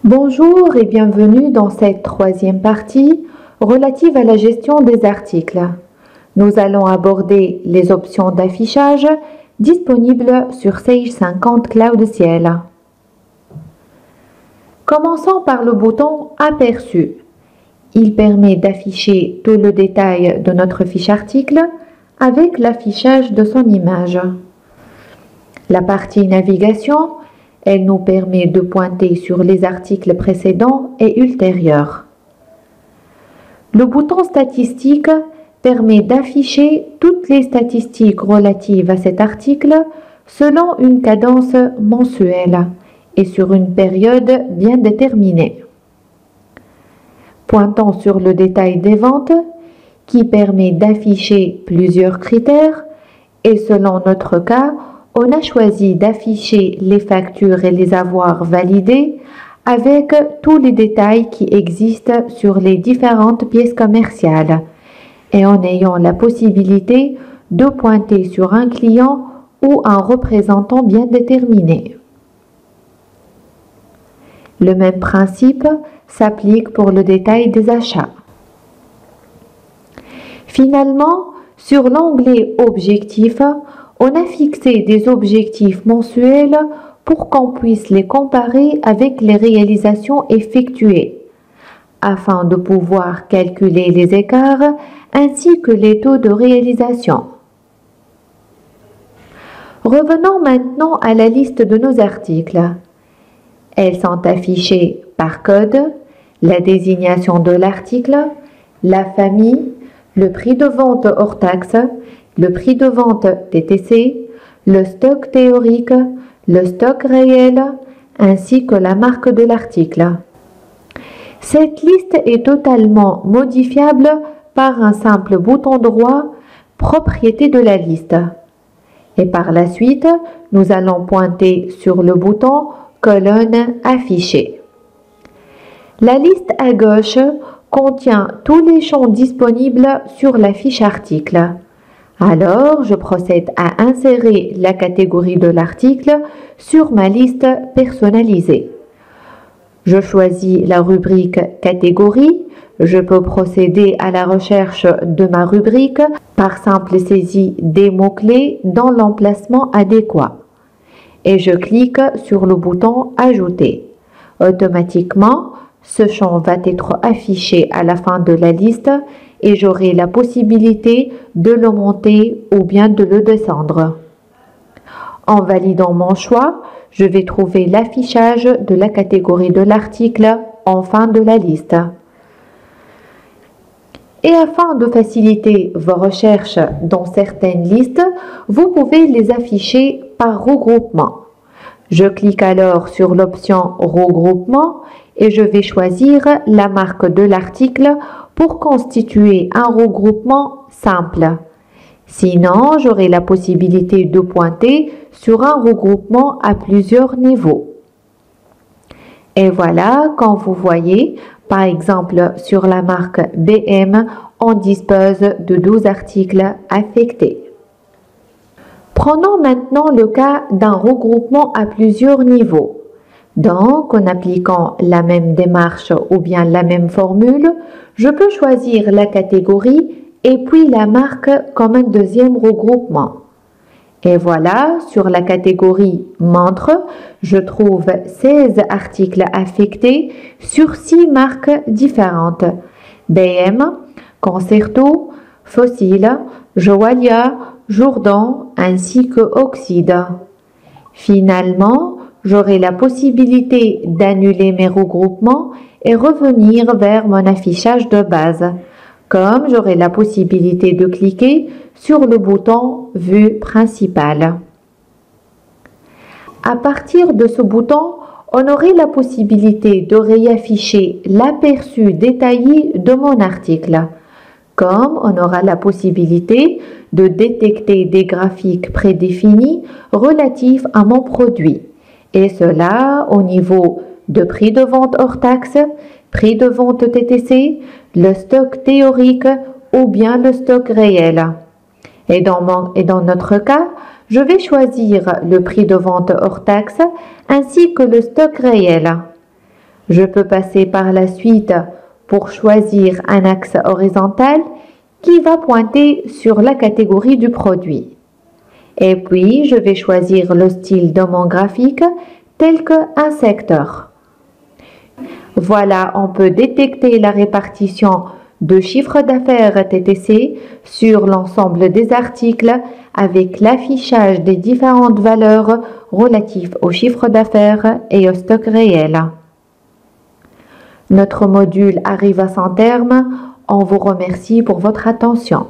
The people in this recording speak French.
Bonjour et bienvenue dans cette troisième partie relative à la gestion des articles. Nous allons aborder les options d'affichage disponibles sur Sage 50 Cloud Ciel. Commençons par le bouton Aperçu. Il permet d'afficher tout le détail de notre fiche article avec l'affichage de son image. La partie Navigation, elle nous permet de pointer sur les articles précédents et ultérieurs. Le bouton Statistiques permet d'afficher toutes les statistiques relatives à cet article selon une cadence mensuelle et sur une période bien déterminée. Pointons sur le détail des ventes qui permet d'afficher plusieurs critères et selon notre cas, on a choisi d'afficher les factures et les avoirs validés avec tous les détails qui existent sur les différentes pièces commerciales et en ayant la possibilité de pointer sur un client ou un représentant bien déterminé. Le même principe s'applique pour le détail des achats. Finalement, sur l'onglet Objectifs, on a fixé des objectifs mensuels pour qu'on puisse les comparer avec les réalisations effectuées, afin de pouvoir calculer les écarts ainsi que les taux de réalisation. Revenons maintenant à la liste de nos articles. Elles sont affichées par code, la désignation de l'article, la famille, le prix de vente hors taxe, le prix de vente TTC, le stock théorique, le stock réel, ainsi que la marque de l'article. Cette liste est totalement modifiable par un simple bouton droit « Propriétés de la liste ». Et par la suite, nous allons pointer sur le bouton « Colonne affichée ». La liste à gauche contient tous les champs disponibles sur la fiche article. Alors, je procède à insérer la catégorie de l'article sur ma liste personnalisée. Je choisis la rubrique catégorie. Je peux procéder à la recherche de ma rubrique par simple saisie des mots-clés dans l'emplacement adéquat. Et je clique sur le bouton Ajouter. Automatiquement, ce champ va être affiché à la fin de la liste et j'aurai la possibilité de le monter ou bien de le descendre. En validant mon choix, je vais trouver l'affichage de la catégorie de l'article en fin de la liste. Et afin de faciliter vos recherches dans certaines listes, vous pouvez les afficher par regroupement. Je clique alors sur l'option Regroupement et je vais choisir la marque de l'article pour constituer un regroupement simple. Sinon, j'aurai la possibilité de pointer sur un regroupement à plusieurs niveaux. Et voilà, quand vous voyez, par exemple sur la marque BM, on dispose de 12 articles affectés. Prenons maintenant le cas d'un regroupement à plusieurs niveaux. Donc, en appliquant la même démarche ou bien la même formule, je peux choisir la catégorie et puis la marque comme un deuxième regroupement. Et voilà, sur la catégorie montre, je trouve 16 articles affectés sur 6 marques différentes. BM, Concerto, Fossil, Joalia, Jourdan ainsi que Oxide. Finalement, j'aurai la possibilité d'annuler mes regroupements et revenir vers mon affichage de base, comme j'aurai la possibilité de cliquer sur le bouton Vue principale. À partir de ce bouton, on aurait la possibilité de réafficher l'aperçu détaillé de mon article, comme on aura la possibilité de détecter des graphiques prédéfinis relatifs à mon produit. Et cela au niveau de prix de vente hors taxe, prix de vente TTC, le stock théorique ou bien le stock réel. Et dans notre cas, je vais choisir le prix de vente hors taxe ainsi que le stock réel. Je peux passer par la suite pour choisir un axe horizontal qui va pointer sur la catégorie du produit. Et puis, je vais choisir le style de mon graphique tel qu'un secteur. Voilà, on peut détecter la répartition de chiffre d'affaires TTC sur l'ensemble des articles avec l'affichage des différentes valeurs relatives au chiffre d'affaires et au stock réel. Notre module arrive à son terme. On vous remercie pour votre attention.